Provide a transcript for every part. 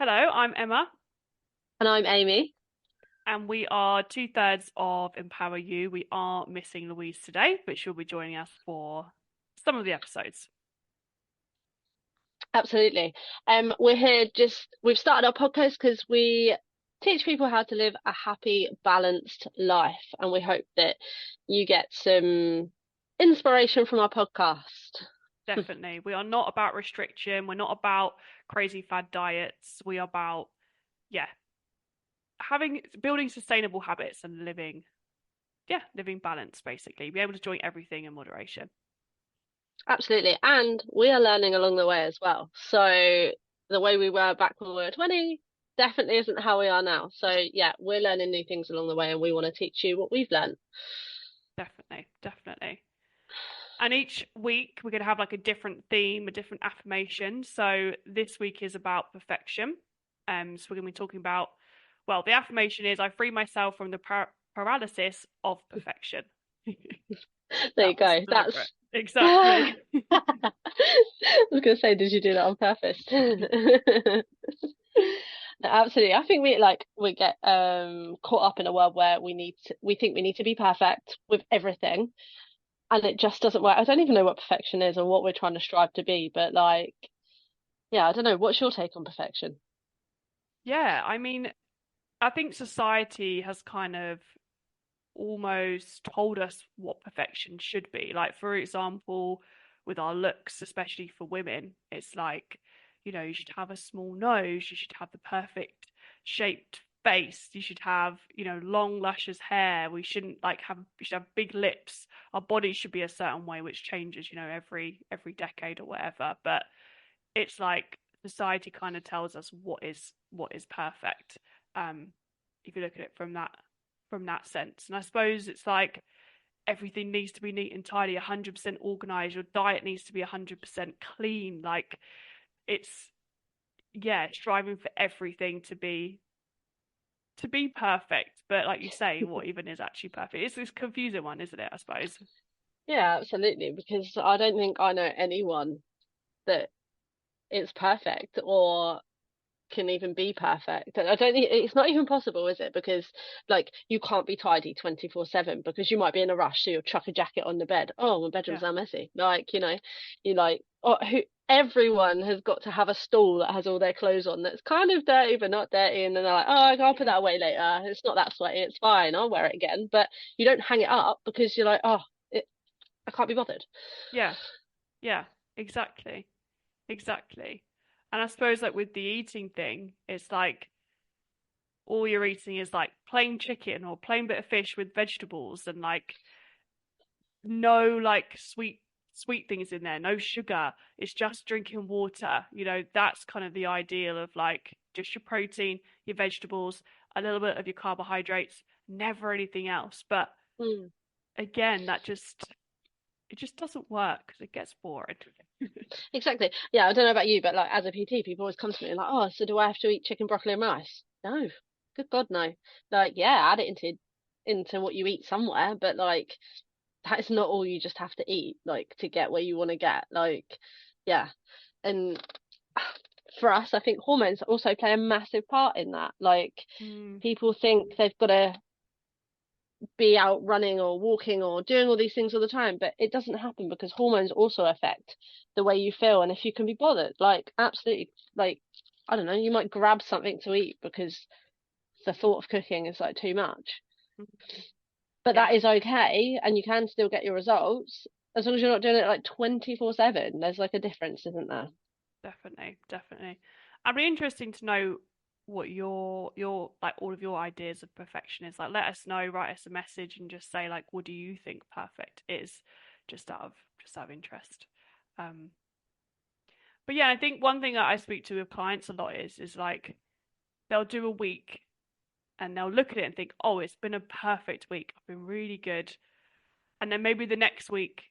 Hello, I'm Emma, And I'm Amy. and we are two-thirds of Empower You. We are missing Louise today, but she'll be joining us for some of the episodes. Absolutely. We're here we've started our podcast because we teach people how to live a happy, balanced life. And we hope that you get some inspiration from our podcast. Definitely. We are not about restriction. We're not about crazy fad diets. We are about, yeah, building sustainable habits and living balance, basically. Be able to enjoy everything in moderation. Absolutely. And we are learning along the way as well. So the way we were back when we were 20 definitely isn't how we are now. So yeah, we're learning new things along the way and we want to teach you what we've learned. Definitely, definitely. And each week we're going to have like a different theme, a different affirmation. So this week is about perfection. So we're going to be talking about, well, the affirmation is I free myself from the paralysis of perfection. There you That was go. deliberate. I Exactly. was going to say, did you do that on purpose? No, absolutely. I think we get caught up in a world where we think we need to be perfect with everything, and it just doesn't work. I don't even know what perfection is or what we're trying to strive to be, but yeah, I don't know. What's your take on perfection? Yeah, I mean, I think society has kind of almost told us what perfection should be. Like, for example, with our looks, especially for women, it's like, you should have a small nose, you should have the perfect shaped face, you should have, long, luscious hair. We should have big lips. Our body should be a certain way, which changes, every decade or whatever. But it's like society kind of tells us what is perfect. Um, if you look at it from that sense. And I suppose it's like everything needs to be neat and tidy, 100% organized. Your diet needs to be 100% clean. Like it's yeah, striving for everything to be perfect. But like you say, what even is actually perfect? It's this confusing one, isn't it? I suppose. Yeah, absolutely. Because I don't think I know anyone that is perfect or can even be perfect. I don't think it's not even possible, is it? Because you can't be tidy 24/7 because you might be in a rush, so you'll chuck a jacket on the bed. Oh, my bedroom's Yeah. now messy. You oh, everyone has got to have a stall that has all their clothes on that's kind of dirty but not dirty, and then they're like, oh, I'll put Yeah. that away later. It's not that sweaty. It's fine. I'll wear it again. But you don't hang it up because you're like, oh, I can't be bothered. Yeah. Yeah. Exactly. Exactly. And I suppose like with the eating thing, it's like all you're eating is like plain chicken or plain bit of fish with vegetables and like no like sweet things in there, no sugar. It's just drinking water. That's kind of the ideal of like just your protein, your vegetables, a little bit of your carbohydrates, never anything else. But Hmm. again, it just doesn't work because it gets boring. Exactly. Yeah, I don't know about you, but as a PT, people always come to me and like, oh, so do I have to eat chicken, broccoli, and rice? No. Good God, no. Yeah, add it into what you eat somewhere, but that is not all you just have to eat, to get where you want to get. Yeah. And for us, I think hormones also play a massive part in that. Mm, People think they've got to be out running or walking or doing all these things all the time, but it doesn't happen because hormones also affect the way you feel and if you can be bothered. Absolutely, I don't know, you might grab something to eat because the thought of cooking is too much. But that yeah, is okay and you can still get your results as long as you're not doing it 24/7. There's a difference, isn't there? definitely, definitely. I'd be interesting to know what your like all of your ideas of perfection is. Like, let us know, write us a message, and just say like, what do you think perfect is, just out of interest. Um, but yeah, I think one thing that I speak to with clients a lot is like they'll do a week and they'll look at it and think, oh, it's been a perfect week. I've been really good. And then maybe the next week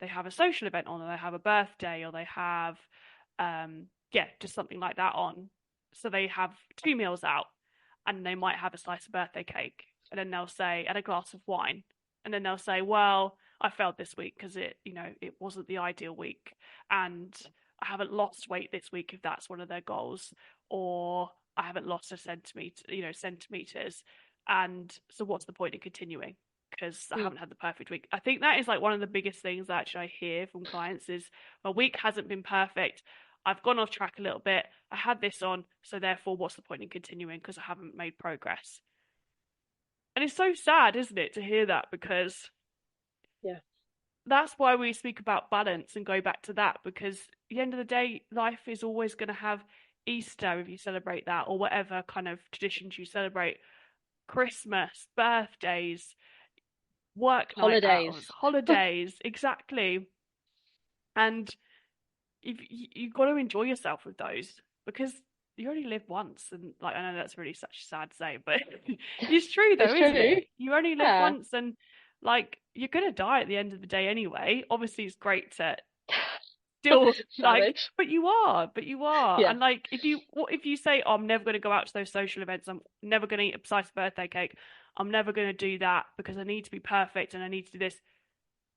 they have a social event on, or they have a birthday, or they have, yeah, just something like that on. So they have two meals out, and they might have a slice of birthday cake, and then they'll say, and a glass of wine, and then they'll say, well, I failed this week because it wasn't the ideal week, and I haven't lost weight this week if that's one of their goals, or I haven't lost a centimeter, centimeters. And so what's the point in continuing? Because I Mm. haven't had the perfect week. I think that is like one of the biggest things that actually I hear from clients is my week hasn't been perfect. I've gone off track a little bit. I had this on, so therefore, what's the point in continuing because I haven't made progress? And it's so sad, isn't it, to hear that because Yeah. that's why we speak about balance and go back to that because at the end of the day, life is always going to have Easter if you celebrate that or whatever kind of traditions you celebrate, Christmas, birthdays, work night Holidays. hours, holidays, exactly. And you've got to enjoy yourself with those because you only live once. And like, I know that's really such a sad say, but it's true It's though, isn't true. it? You only live Yeah. once and like you're gonna die at the end of the day anyway. Obviously, it's great to still like, Savage. but you are. Yeah. And like, if you say, oh, I'm never gonna go out to those social events, I'm never gonna eat a slice of birthday cake, I'm never gonna do that because I need to be perfect and I need to do this,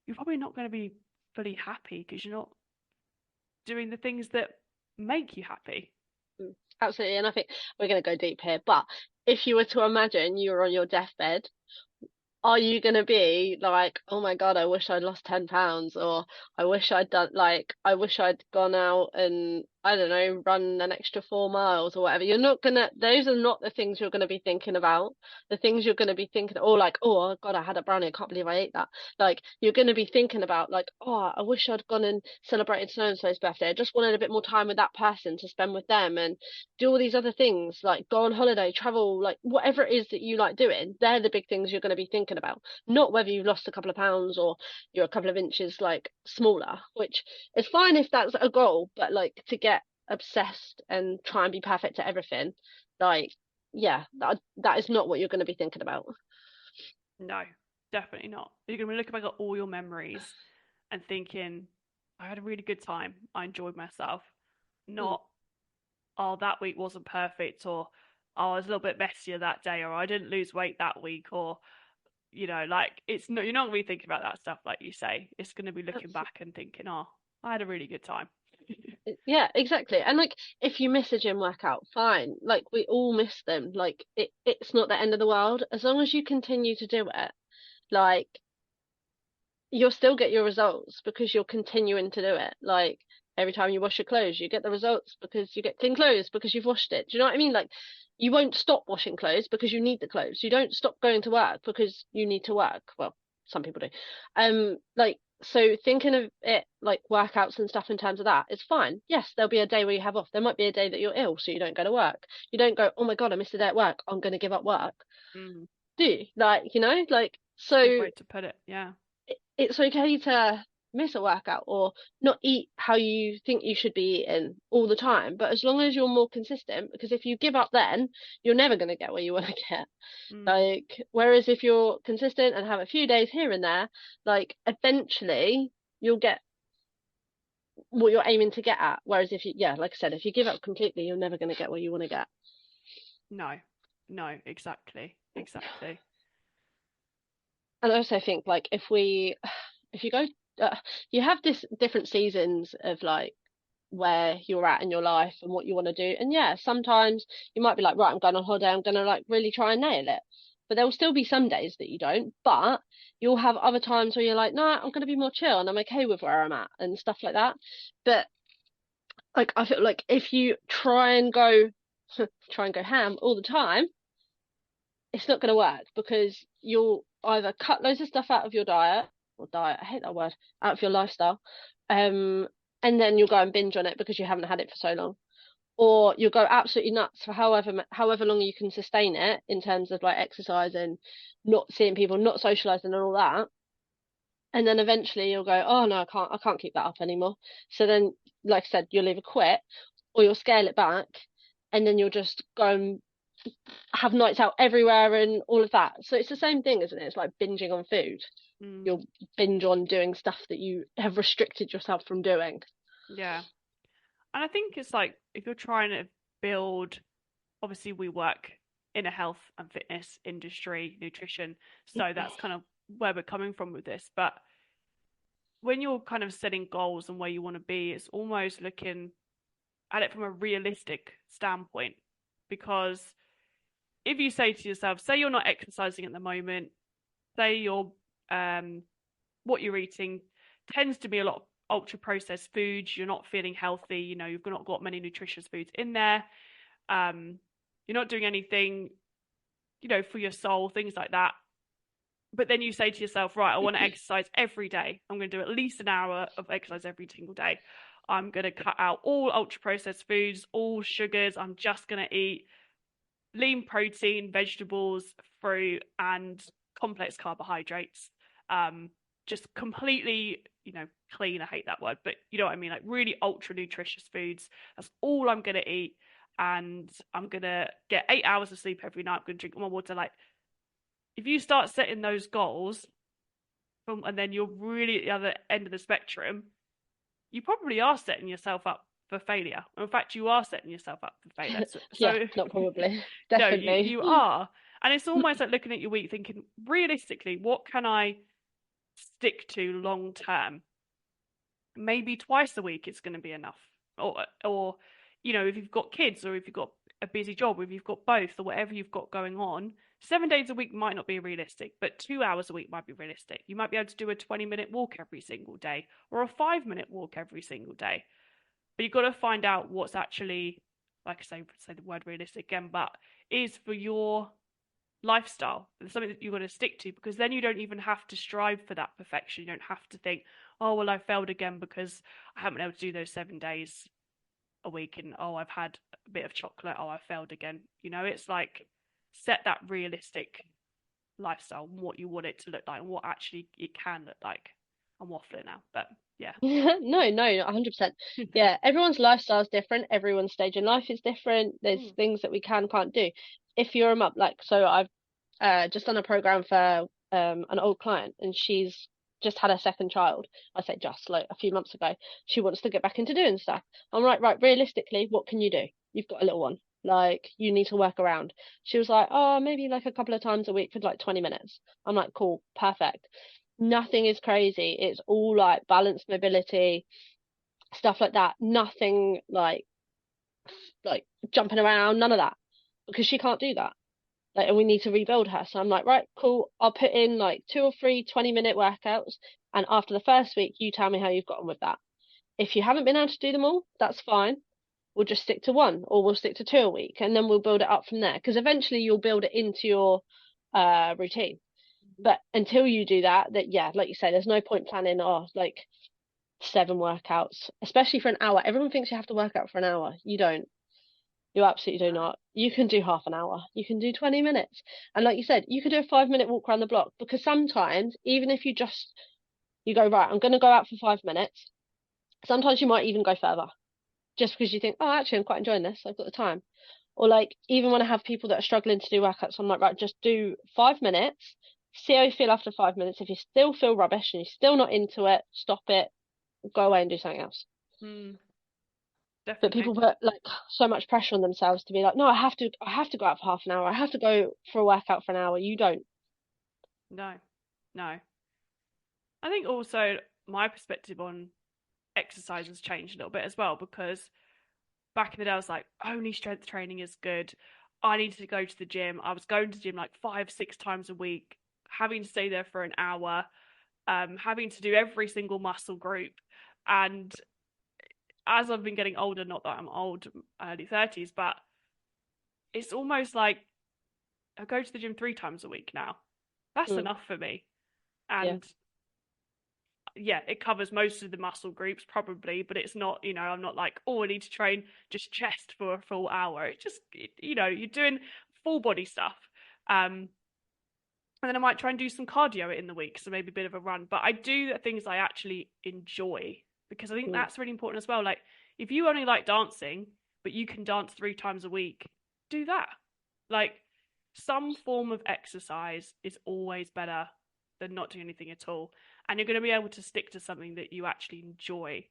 you're probably not gonna be fully happy because you're not doing the things that make you happy. Mm. Absolutely. And I think we're going to go deep here, but if you were to imagine you were on your deathbed, are you going to be like, oh my God, I wish I'd lost 10 pounds, or I wish I'd done, like, I wish I'd gone out and, I don't know, run an extra 4 miles or whatever. You're not gonna, those are not the things you're going to be thinking about. The things you're going to be thinking, or like, oh God, I had a brownie. I can't believe I ate that. Like, you're going to be thinking about, like, oh, I wish I'd gone and celebrated so and so's birthday. I just wanted a bit more time with that person to spend with them and do all these other things, like go on holiday, travel, like whatever it is that you like doing. They're the big things you're going to be thinking about, not whether you've lost a couple of pounds or you're a couple of inches like smaller, which is fine if that's a goal, but like to get obsessed and try and be perfect at everything, like yeah, that is not what you're going to be thinking about. No, definitely not. You're going to be looking back at all your memories and thinking, I had a really good time. I enjoyed myself. Mm. Not, oh, that week wasn't perfect, or oh, I was a little bit messier that day, or I didn't lose weight that week, or, like it's not, you're not going to be thinking about that stuff, like you say. It's going to be looking back and thinking, oh, I had a really good time. Yeah, exactly. And like if you miss a gym workout, fine. Like we all miss them. Like it's not the end of the world. As long as you continue to do it, like you'll still get your results because you're continuing to do it. Like every time you wash your clothes, you get the results because you get clean clothes because you've washed it. Do you know what I mean? Like you won't stop washing clothes because you need the clothes. You don't stop going to work because you need to work. Well, some people do. Like so thinking of it like workouts and stuff in terms of that, it's fine. Yes, there'll be a day where you have off. There might be a day that you're ill, so you don't go to work. You don't go, oh my God, I missed a day at work. I'm going to give up work. Mm, Do you? Like, like it's a good so way to put it. Yeah. it's okay to miss a workout or not eat how you think you should be eating all the time. But as long as you're more consistent, because if you give up then, you're never going to get where you want to get. Mm, Like, whereas if you're consistent and have a few days here and there, like, eventually you'll get what you're aiming to get at. Whereas if you, yeah, like I said, if you give up completely, you're never going to get where you want to get. no, no, exactly, exactly. And I also think, like, if you go, uh, you have this different seasons of like, where you're at in your life and what you want to do. And yeah, sometimes you might be like, right, I'm going on holiday, I'm going to like really try and nail it. But there will still be some days that you don't. But you'll have other times where you're like, no, I'm going to be more chill and I'm okay with where I'm at and stuff like that. But like, I feel like if you try and go, try and go ham all the time, it's not going to work because you'll either cut loads of stuff out of your diet or diet, I hate that word, out of your lifestyle. Um, and then you'll go and binge on it because you haven't had it for so long, or you'll go absolutely nuts for however long you can sustain it in terms of like exercising, not seeing people, not socializing, and all that. And then eventually you'll go, oh no, I can't keep that up anymore. So then, like I said, you'll either quit or you'll scale it back, and then you'll just go and have nights out everywhere and all of that. So it's the same thing, isn't it? It's like binging on food. Mm, You'll binge on doing stuff that you have restricted yourself from doing. yeah. And I think it's like if you're trying to build, obviously we work in a health and fitness industry, nutrition, so that's kind of where we're coming from with this. But when you're kind of setting goals and where you want to be, it's almost looking at it from a realistic standpoint. Because if you say to yourself, say you're not exercising at the moment, say you're what you're eating tends to be a lot of ultra processed foods, you're not feeling healthy, you've not got many nutritious foods in there, um, you're not doing anything, for your soul, things like that. But then you say to yourself, right, I want to exercise every day. I'm going to do at least an hour of exercise every single day. I'm going to cut out all ultra processed foods, all sugars. I'm just going to eat lean protein, vegetables, fruit, and complex carbohydrates. Just completely, clean. I hate that word, but you know what I mean? Like really ultra nutritious foods. That's all I'm going to eat. And I'm going to get 8 hours of sleep every night. I'm going to drink more water. Like, if you start setting those goals and then you're really at the other end of the spectrum, you probably are setting yourself up for failure. In fact, you are setting yourself up for failure. So, Yeah, so not probably. no, you Definitely. you are. And it's almost like looking at your week thinking, realistically, what can I stick to long term? Maybe twice a week it's going to be enough. Or if you've got kids or if you've got a busy job, or if you've got both or whatever you've got going on, 7 days a week might not be realistic, but 2 hours a week might be realistic. You might be able to do a 20-minute walk every single day or a 5-minute walk every single day. But you've got to find out what's actually, like I say the word realistic again, but is for your lifestyle. It's something that you've got to stick to, because then you don't even have to strive for that perfection. You don't have to think, oh, well, I failed again because I haven't been able to do those 7 days a week, and oh, I've had a bit of chocolate, oh, I failed again. It's like set that realistic lifestyle and what you want it to look like and what actually it can look like. I'm waffling now, but yeah. No, no, 100%. Yeah, everyone's lifestyle is different. Everyone's stage in life is different. There's Mm. things that we can't do. If you're a mum, like, so I've just done a program for an old client, and she's just had her second child. I say just, like, a few months ago. She wants to get back into doing stuff. I'm like, right, realistically, what can you do? You've got a little one. Like, you need to work around. She was like, oh, maybe like a couple of times a week for like 20 minutes. I'm like, cool, perfect. Nothing is crazy. It's all like balanced mobility, stuff like that. Nothing like jumping around, none of that. Because she can't do that. Like, and we need to rebuild her. So I'm like, right, cool. I'll put in like 2 or 3 20-minute workouts. And after the first week, you tell me how you've gotten with that. If you haven't been able to do them all, that's fine. We'll just stick to one, or we'll stick to 2 a week, and then we'll build it up from there. Because eventually you'll build it into your routine. But until you do that, yeah, like you say, there's no point planning, like 7 workouts, especially for an hour. Everyone thinks you have to work out for an hour. You don't. You absolutely do No. not. You can do half an hour. You can do 20 minutes. And like you said, you could do a 5-minute walk around the block, because sometimes, even if you go, right, I'm going to go out for 5 minutes, sometimes you might even go further just because you think, oh, actually, I'm quite enjoying this. I've got the time. Or like, even when I have people that are struggling to do workouts, I'm like, right, just do 5 minutes, see how you feel after 5 minutes. If you still feel rubbish and you're still not into it, stop it, go away and do something else. Mm, But definitely. people put like so much pressure on themselves to be like, no, I have to go out for half an hour. I have to go for a workout for an hour. You don't. No, no. I think also my perspective on exercise has changed a little bit as well, because back in the day I was like, only strength training is good. I needed to go to the gym. I was going to the gym like 5, 6 times a week, having to stay there for an hour, having to do every single muscle group. And as I've been getting older, not that I'm old, early 30s, but it's almost like I go to the gym 3 times a week now. That's Mm, enough for me. yeah. And yeah, it covers most of the muscle groups probably, but it's not, I'm not like, oh, I need to train just chest for a full hour. It's just, you're doing full body stuff. And then I might try and do some cardio in the week, so maybe a bit of a run. But I do the things I actually enjoy, because I think Mm, that's really important as well. Like, if you only like dancing, but you can dance 3 times a week, do that. Like, some form of exercise is always better than not doing anything at all. And you're going to be able to stick to something that you actually enjoy.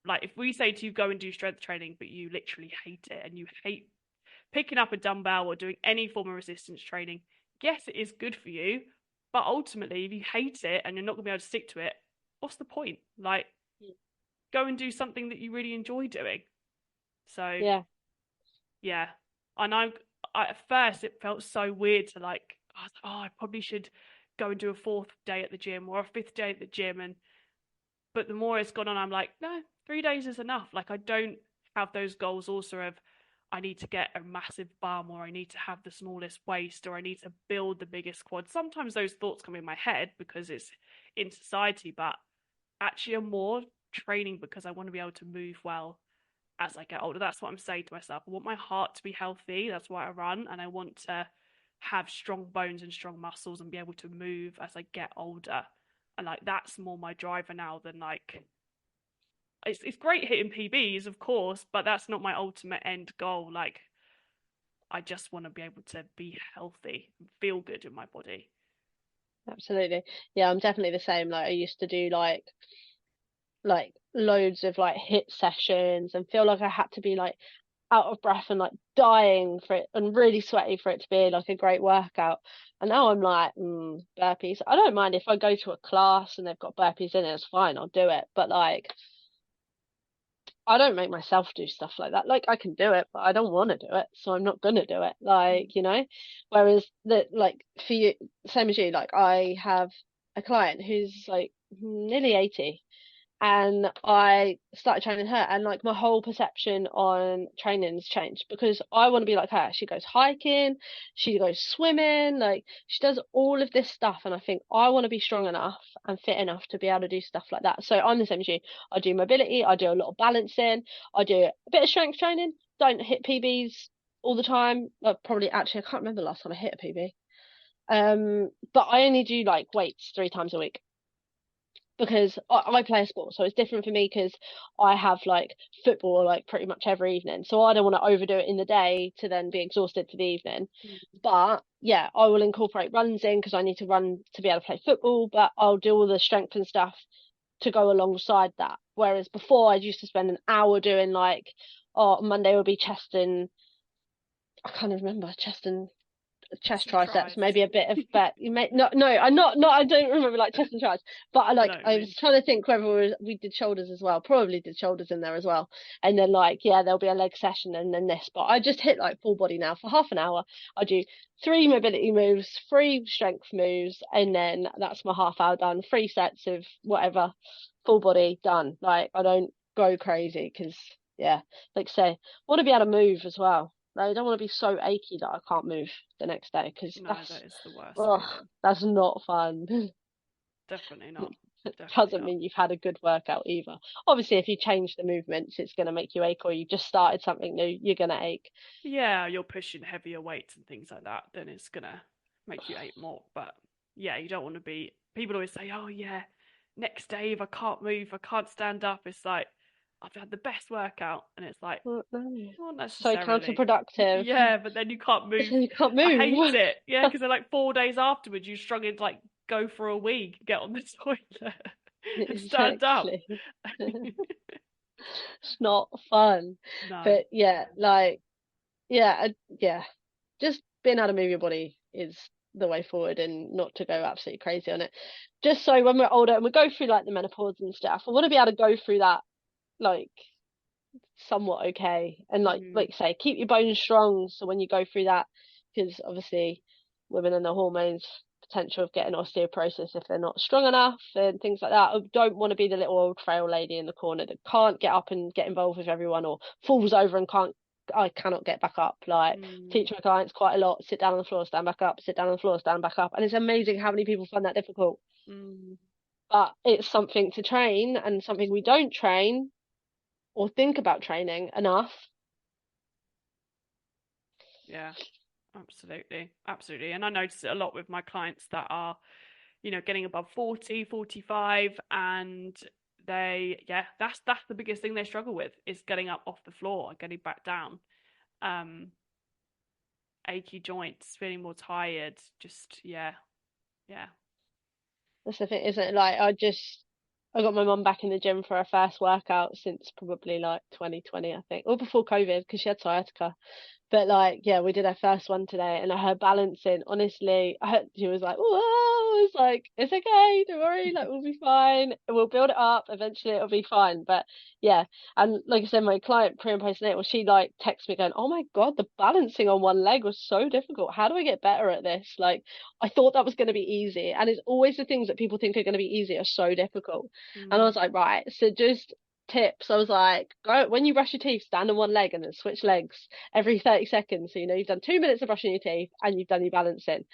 Like, if we say to you, go and do strength training, but you literally hate it and you hate picking up a dumbbell or doing any form of resistance training, yes, it is good for you, but ultimately, if you hate it and you're not going to be able to stick to it, what's the point? Like, go and do something that you really enjoy doing. So Yeah, yeah, and at first it felt so weird to like, I was like, oh, I probably should go and do a fourth day at the gym or a fifth day at the gym, and but the more it's gone on, I'm like, no, 3 days is enough. Like I don't have those goals also of I need to get a massive bum or I need to have the smallest waist or I need to build the biggest quad. Sometimes those thoughts come in my head because it's in society, but actually I'm more training because I want to be able to move well as I get older. That's what I'm saying to myself. I want my heart to be healthy. That's why I run, and I want to have strong bones and strong muscles and be able to move as I get older. And like that's more my driver now than like it's great hitting PBs, of course, but that's not my ultimate end goal. Like I just want to be able to be healthy and feel good in my body. absolutely. Yeah, I'm definitely the same. Like I used to do like loads of like hit sessions and feel like I had to be like out of breath and like dying for it and really sweaty for it to be like a great workout. And now I'm like, burpees. I don't mind if I go to a class and they've got burpees in it, it's fine, I'll do it. But like I don't make myself do stuff like that. Like I can do it, but I don't want to do it, so I'm not gonna do it. Like, you know. Whereas that like for you, same as you, like I have a client who's like nearly 80 and I started training her and like my whole perception on training has changed because I want to be like her. She goes hiking, she goes swimming, like she does all of this stuff and I think I want to be strong enough and fit enough to be able to do stuff like that. So I'm the same as you. I do mobility, I do a lot of balancing, I do a bit of strength training, don't hit PBs all the time. Like probably actually I can't remember the last time I hit a PB. But I only do like weights 3 times a week because I play a sport, so it's different for me because I have like football like pretty much every evening. So I don't want to overdo it in the day to then be exhausted for the evening. But yeah, I will incorporate runs in because I need to run to be able to play football, but I'll do all the strength and stuff to go alongside that. Whereas before I used to spend an hour doing like, oh, Monday will be chest and I can't even remember chest and chest Some triceps, tries. maybe a bit of back. You may no, I'm not. I don't remember like chest and triceps, but I I know like what you I was mean. trying to think whether we did shoulders as well. Probably did shoulders in there as well, and then like yeah, there'll be a leg session and then this. But I just hit like full body now for half an hour. I do 3 mobility moves, 3 strength moves, and then that's my half hour done. 3 sets of whatever, full body done. Like I don't go crazy because yeah, like say, I want to be able to move as well. Like, I don't want to be so achy that I can't move the next day because No, that is the worst oh, feeling. that's not fun. Definitely not. Definitely Doesn't not. mean you've had a good workout either. Obviously, if you change the movements, it's going to make you ache, or you just started something new, you're going to ache. Yeah, you're pushing heavier weights and things like that, then it's gonna make you ache more. But yeah, you don't want to be. People always say, "Oh yeah, next day if I can't move, I can't stand up." It's like I've had the best workout, and it's like Oh, no. not So necessarily. counterproductive. Yeah, but then you can't move. You can't I hate move. it. Yeah, because then like 4 days afterwards, you're struggling to like go for a wee, get on the toilet, and stand up. Exactly. It's not fun. No. But yeah, like yeah, yeah. Just being able to move your body is the way forward and not to go absolutely crazy on it. Just so when we're older and we go through like the menopause and stuff, I want to be able to go through that like somewhat okay and Mm, like you say, keep your bones strong so when you go through that, because obviously women and the hormones potential of getting osteoporosis if they're not strong enough and things like that. I don't want to be the little old frail lady in the corner that can't get up and get involved with everyone or falls over and I cannot get back up. Like mm, teach my clients quite a lot, sit down on the floor, stand back up, sit down on the floor, stand back up. And it's amazing how many people find that difficult. mm. But it's something to train and something we don't train or think about training enough. Yeah. Absolutely. Absolutely. And I notice it a lot with my clients that are, getting above 40, 45, and yeah, that's the biggest thing they struggle with is getting up off the floor, getting back down. Um, achy joints, feeling more tired, just yeah, yeah. That's the thing, isn't it? Like I just I got my mum back in the gym for her first workout since probably like 2020, I think, or before COVID, because she had sciatica. But like, yeah, we did our first one today, and her balancing, honestly, she was like, "Whoa!" I was like, "It's okay, don't worry, like we'll be fine. We'll build it up. Eventually, it'll be fine." But yeah, and like I said, my client pre and postnatal, she like texted me going, "Oh my God, the balancing on one leg was so difficult. How do I get better at this?" Like, I thought that was going to be easy, and it's always the things that people think are going to be easy are so difficult. And I Mm, was like, right, so just tips. I was like, go when you brush your teeth, stand on one leg and then switch legs every 30 seconds. So, you know, you've done 2 minutes of brushing your teeth and you've done your balancing.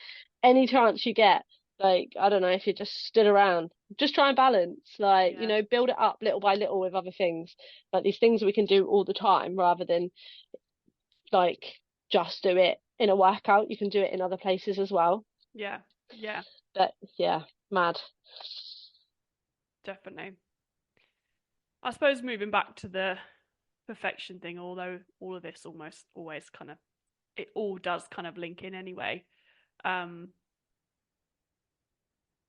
Any chance you get, like, I don't know, if you just stood around, just try and balance, like, you yeah, know, build it up little by little with other things, like these things we can do all the time rather than like just do it in a workout. You can do it in other places as well. yeah, yeah, But yeah, mad. definitely. I suppose moving back to the perfection thing, although all of this almost always kind of it all does kind of link in anyway. Um,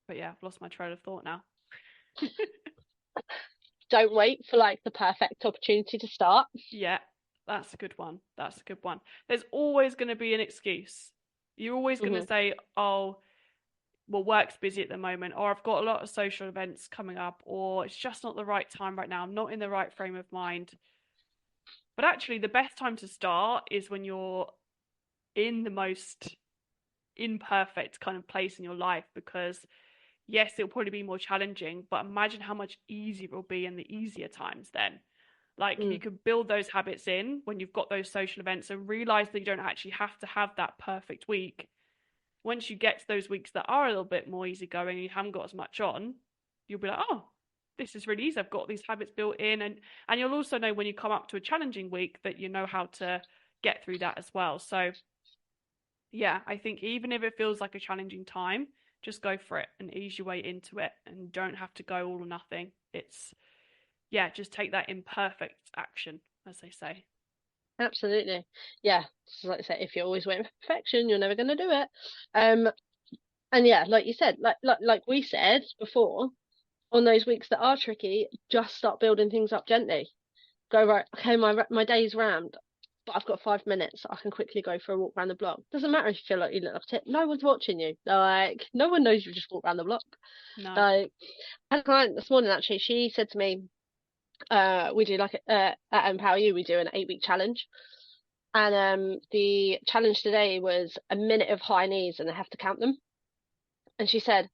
but yeah, I've lost my trail of thought now. Don't wait for like the perfect opportunity to start. Yeah, that's a good one. That's a good one. There's always going to be an excuse. You're always going to Hmm. say, "Oh, well, work's busy at the moment," or "I've got a lot of social events coming up," or "It's just not the right time right now. I'm not in the right frame of mind." But actually, the best time to start is when you're in the most imperfect kind of place in your life, because yes, it'll probably be more challenging, but imagine how much easier it'll be in the easier times then. Like you Mm. can build those habits in when you've got those social events and realize that you don't actually have to have that perfect week. Once you get to those weeks that are a little bit more easygoing and you haven't got as much on, you'll be like, oh, this is really easy. I've got these habits built in, and you'll also know when you come up to a challenging week that you know how to get through that as well. So yeah, I think even if it feels like a challenging time, just go for it and ease your way into it and don't have to go all or nothing. It's, yeah, just take that imperfect action, as they say. Absolutely. Yeah. So like I say, if you're always waiting for perfection, you're never going to do it. Um, and yeah, like you said, like we said before, on those weeks that are tricky, just start building things up gently. Go right. Okay, my day's rammed, but I've got 5 minutes. I can quickly go for a walk around the block. Doesn't matter if you feel like you look like a tit. No one's watching you. Like no one knows you just walked around the block. No. Like I had a client this morning actually. She said to me, we do like at Empower You, we do an 8 week challenge. And the challenge today was a minute of high knees, and I have to count them. And she said,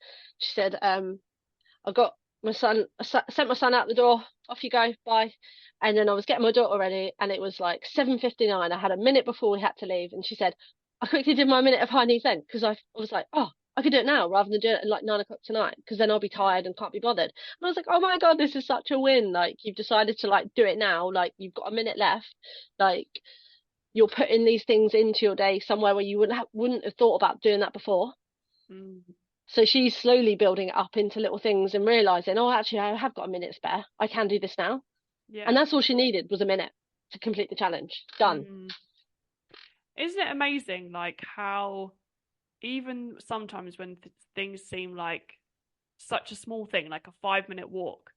I got my son, sent my son out the door. Off you go, bye. And then I was getting my daughter ready, and it was like 7:59. I had a minute before we had to leave, and she said, I quickly did my minute of high knees then because I was like, oh, I could do it now rather than do it at like 9 o'clock tonight because then I'll be Yeah. tired and can't be bothered. And I was like, oh my God, this is such a win! Like you've decided to like do it now. Like you've got a minute left. Like you're putting these things into your day somewhere where you wouldn't have thought about doing that before. Mm. So she's slowly building it up into little things and realizing, oh, actually, I have got a minute spare. I can do this now. And Yeah. that's all she needed was a minute to complete the challenge. Done. Mm. Isn't it amazing, like how even sometimes when things seem like such a small thing, like a 5 minute walk,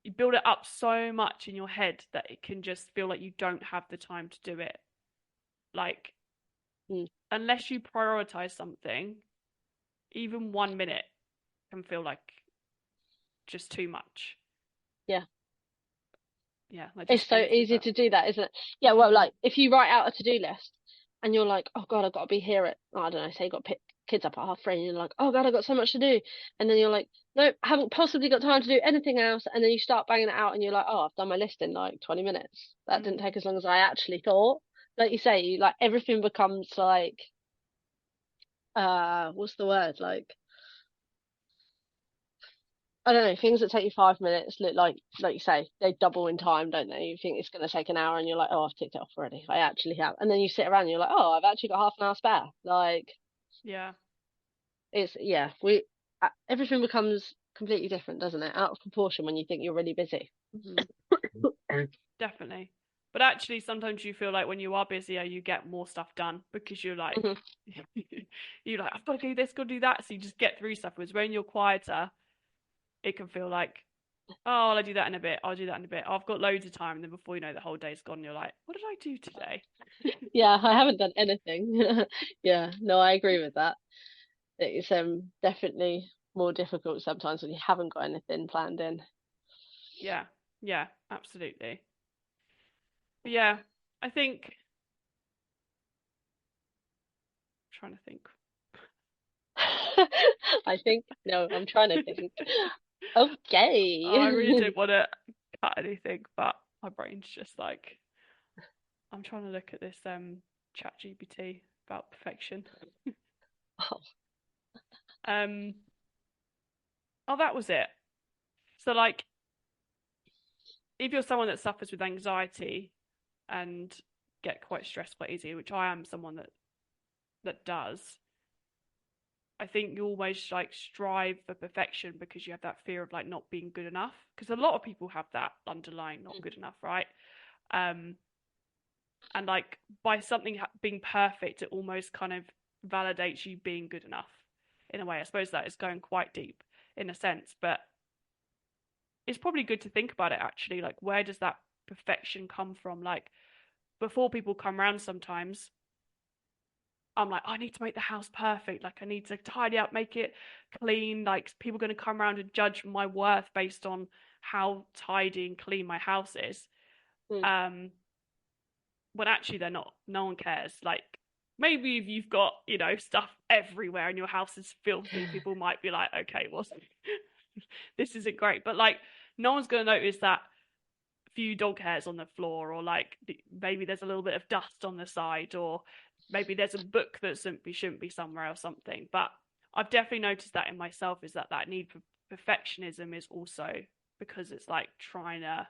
you build it up so much in your head that it can just feel like you don't have the time to do it. Like, Mm, unless you prioritize something, even 1 minute can feel like just too much. yeah. Yeah, like It's just so going through easy that. to do that, isn't it? Yeah, well, Mm, like if you write out a to-do list and you're like, oh God, I've got to be here at, I don't know, say you got pick kids up at 3:30 and you're like, oh God, I've got so much to do. And then you're like, no, I haven't possibly got time to do anything else. And then you start banging it out and you're like, oh, I've done my list in like 20 minutes. That didn't mm, take as long as I actually thought. Like you say, you like everything becomes like, what's the word? Like, I don't know, things that take you 5 minutes look like you say, they double in time, don't they? You think it's going to take an hour and you're like, oh, I've ticked it off already. I actually have. And then you sit around and you're like, oh, I've actually got half an hour spare. Like, yeah. it's, yeah, everything becomes completely different, doesn't it? Out of proportion when you think you're really busy. Hmm. Definitely. But actually, sometimes you feel like when you are busier, you get more stuff done because you're like, Hmm. you're like, I've got to do this, got to do that. So you just get through stuff. Whereas when you're quieter, it can feel like, oh, I'll do that in a bit. I'll do that in a bit. I've got loads of time, and then before you know, the whole day's gone. And you're like, what did I do today? Yeah, I haven't done anything. Yeah, no, I agree with that. It's definitely more difficult sometimes when you haven't got anything planned in. Yeah, yeah, absolutely. But yeah, I think I'm trying to think. I think no, I'm trying to think. I really Okay. didn't want to cut anything, but my brain's just like I'm trying to look at this chat GPT about perfection. Oh, Um oh, that was it. So like if you're someone that suffers with anxiety and get quite stressed quite easily, which I am someone that does, I think you always like strive for perfection because you have that fear of like not being good enough. Because a lot of people have that underlying not good enough, right? Um, and like by something being perfect, it almost kind of validates you being good enough in a way. I suppose that is going quite deep in a sense, but it's probably good to think about it actually. Like, where does that perfection come from? Like, before people come around, sometimes I'm like, I need to make the house perfect. Like, I need to tidy up, make it clean. Like, people are going to come around and judge my worth based on how tidy and clean my house is. mm, Um, when actually they're not. No one cares. Like, maybe if you've got, stuff everywhere and your house is filthy, people might be like, okay, well, this isn't great. But like, no one's going to notice that few dog hairs on the floor, or like maybe there's a little bit of dust on the side, or maybe there's a book that simply shouldn't be somewhere or something. But I've definitely noticed that in myself, is that need for perfectionism is also because it's like trying to,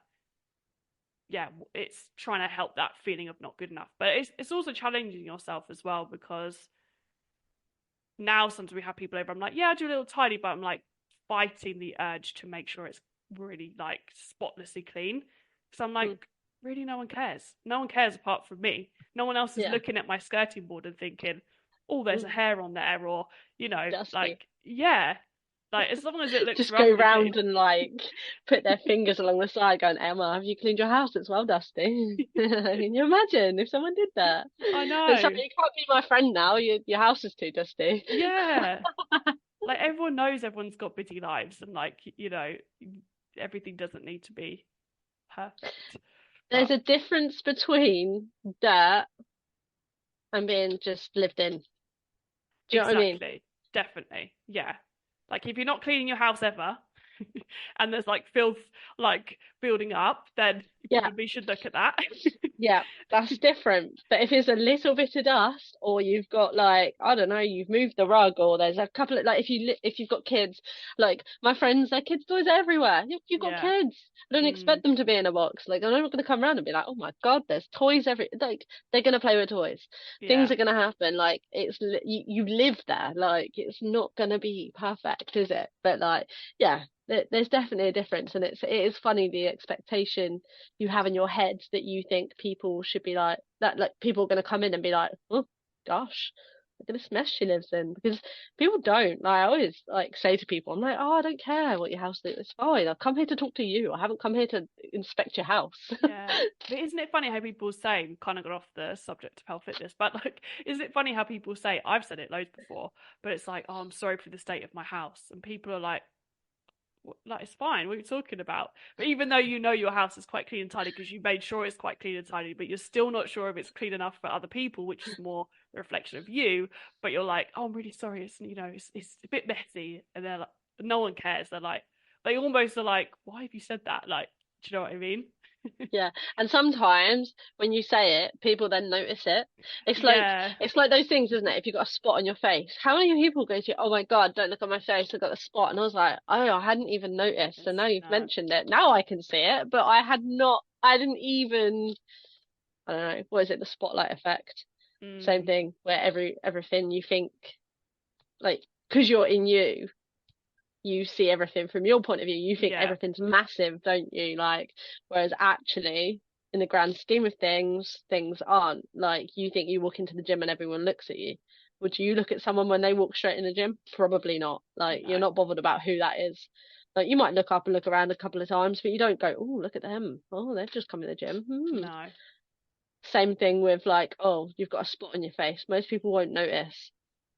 yeah, it's trying to help that feeling of not good enough. But it's also challenging yourself as well, because now sometimes we have people over, I'm like, yeah, I do a little tidy, but I'm like fighting the urge to make sure it's really like spotlessly clean. So I'm like, mm, really, no one cares. No one cares apart from me. No one else is yeah. looking at my skirting board and thinking, oh, there's a Mm, hair on there, or dusty. like, yeah, like as long as it looks Just go roughly round clean. and like put their fingers along the side, going, Emma, have you cleaned your house? It's well dusty. Can you imagine if someone did that? I But sorry, know. you can't be my friend now. Your house is too dusty. Yeah. Like everyone knows everyone's got busy lives, and like, everything doesn't need to be perfect. There's But a difference between dirt and being just lived in. Do you know what I mean? exactly, definitely, yeah. Like if you're not cleaning your house ever, and there's like filth like building up, then you Yeah. probably should look at that. Yeah, that's different. But if it's a little bit of dust, or you've got like, I don't know, you've moved the rug, or there's a couple of like, if you've got kids, like my friends, their kids' toys are everywhere. You've got Yeah. kids. I don't Mm, expect them to be in a box. Like I'm not going to come around and be like, oh my God, there's toys every. Like they're going to play with toys. Things yeah. are going to happen. Like you live there. Like it's not going to be perfect, is it? But like, yeah. There's definitely a difference, and it is funny the expectation you have in your head that you think people should be like that, like people are going to come in and be like, oh gosh, look at this mess she lives in, because people don't. Like I always like say to people, I'm like, oh, I don't care what your house is, it's fine, I've come here to talk to you, I haven't come here to inspect your house. Yeah. But isn't it funny how people say, we kind of got off the subject of health fitness, but like, isn't it funny how people say, I've said it loads before, but it's like, oh, I'm sorry for the state of my house. And people are like, like it's fine. What are you talking about? But even though you know your house is quite clean and tidy because you made sure it's quite clean and tidy, but you're still not sure if it's clean enough for other people, which is more a reflection of you. But you're like, oh, I'm really sorry. It's a bit messy, and they're like, no one cares. They're like, they almost are like, why have you said that? Like, do you know what I mean? Yeah, and sometimes when you say it, people then notice it. It's like Yeah, it's like those things, isn't it? If you've got a spot on your face, how many people go to you, oh my God, don't look at my face, I've got a spot. And I was like, oh, I hadn't even noticed. So now you've no, mentioned it. Now I can see it, but I didn't even, I don't know, what is it, the spotlight effect? Same mm, thing, where everything you think, like, because you're in you see everything from your point of view. You think yeah, everything's massive, don't you? Like, whereas actually, in the grand scheme of things, things aren't. Like, you think you walk into the gym and everyone looks at you. Would you look at someone when they walk straight in the gym? Probably not. Like, you're no, not bothered about who that is. Like you might look up and look around a couple of times, but you don't go, oh, look at them. Oh, they've just come in the gym. No. Same thing with like, oh, you've got a spot on your face. Most people won't notice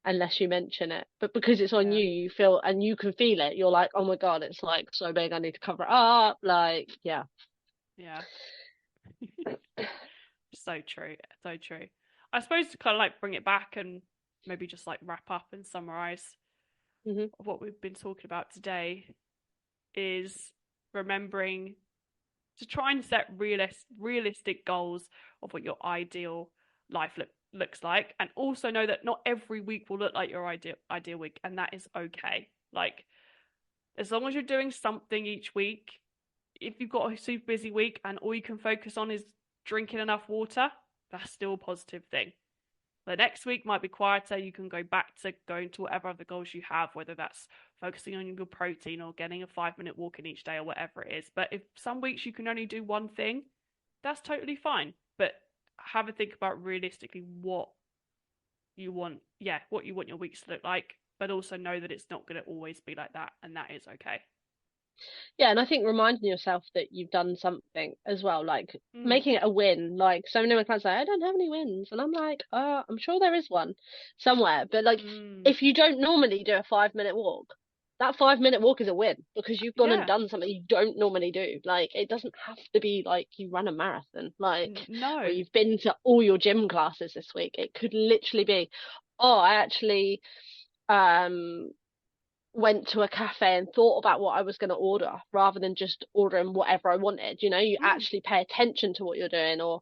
unless you mention it. But because it's on Yeah. you, you feel and you can feel it. You're like, oh my God, it's like so big. I need to cover it up. Like, yeah. Yeah. So true. So true. I suppose to kind of like bring it back and maybe just like wrap up and summarize Hmm. what we've been talking about today is remembering to try and set realistic goals of what your ideal life looks like, and also know that not every week will look like your ideal week, and that is okay. Like as long as you're doing something each week, if you've got a super busy week and all you can focus on is drinking enough water, that's still a positive thing. The next week might be quieter. You can go back to going to whatever other goals you have, whether that's focusing on your protein or getting a 5 minute walk in each day or whatever it is. But if some weeks you can only do one thing, that's totally fine. But have a think about realistically what you want, yeah, what you want your weeks to look like, but also know that it's not going to always be like that, and that is okay. Yeah, and I think reminding yourself that you've done something as well, like Mm, making it a win. Like so many of my clients say, I don't have any wins. And I'm like, I'm sure there is one somewhere. But like mm, if you don't normally do a 5 minute walk, that 5 minute walk is a win because you've gone and yeah, done something you don't normally do. Like it doesn't have to be like you run a marathon, like or no, you've been to all your gym classes this week. It could literally be, oh, I actually um went to a cafe and thought about what I was going to order rather than just ordering whatever I wanted. You know, you mm, actually pay attention to what you're doing, or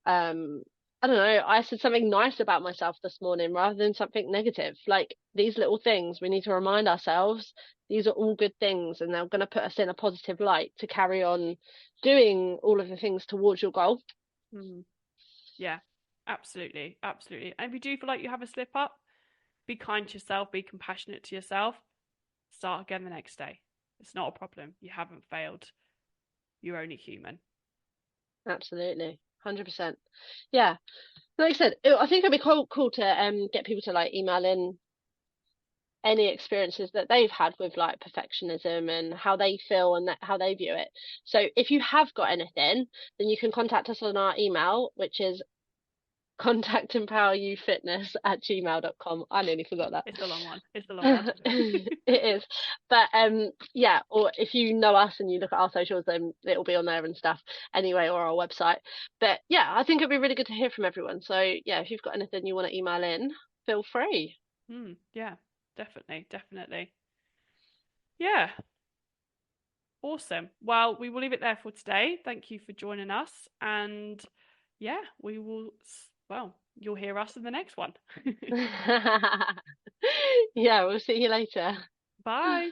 um, I don't know, I said something nice about myself this morning rather than something negative. Like these little things, we need to remind ourselves these are all good things and they're going to put us in a positive light to carry on doing all of the things towards your goal. mm, yeah, absolutely, absolutely. And if you do feel like you have a slip up, be kind to yourself, be compassionate to yourself, start again the next day. It's not a problem. You haven't failed. You're only human. Absolutely. 100%. Yeah. Like I said, I think it'd be cool to get people to like email in any experiences that they've had with like perfectionism and how they feel and how they view it. So if you have got anything, then you can contact us on our email, which is contactempoweryoufitness@gmail.com. I nearly forgot that. It's a long one. It's a long one. It is. But yeah, or if you know us and you look at our socials, then it'll be on there and stuff anyway, or our website. But yeah, I think it'd be really good to hear from everyone. So yeah, if you've got anything you want to email in, feel free. Yeah, definitely, definitely. Yeah, awesome. Well, we will leave it there for today. Thank you for joining us. And yeah, we will, well, you'll hear us in the next one. Yeah, we'll see you later. Bye.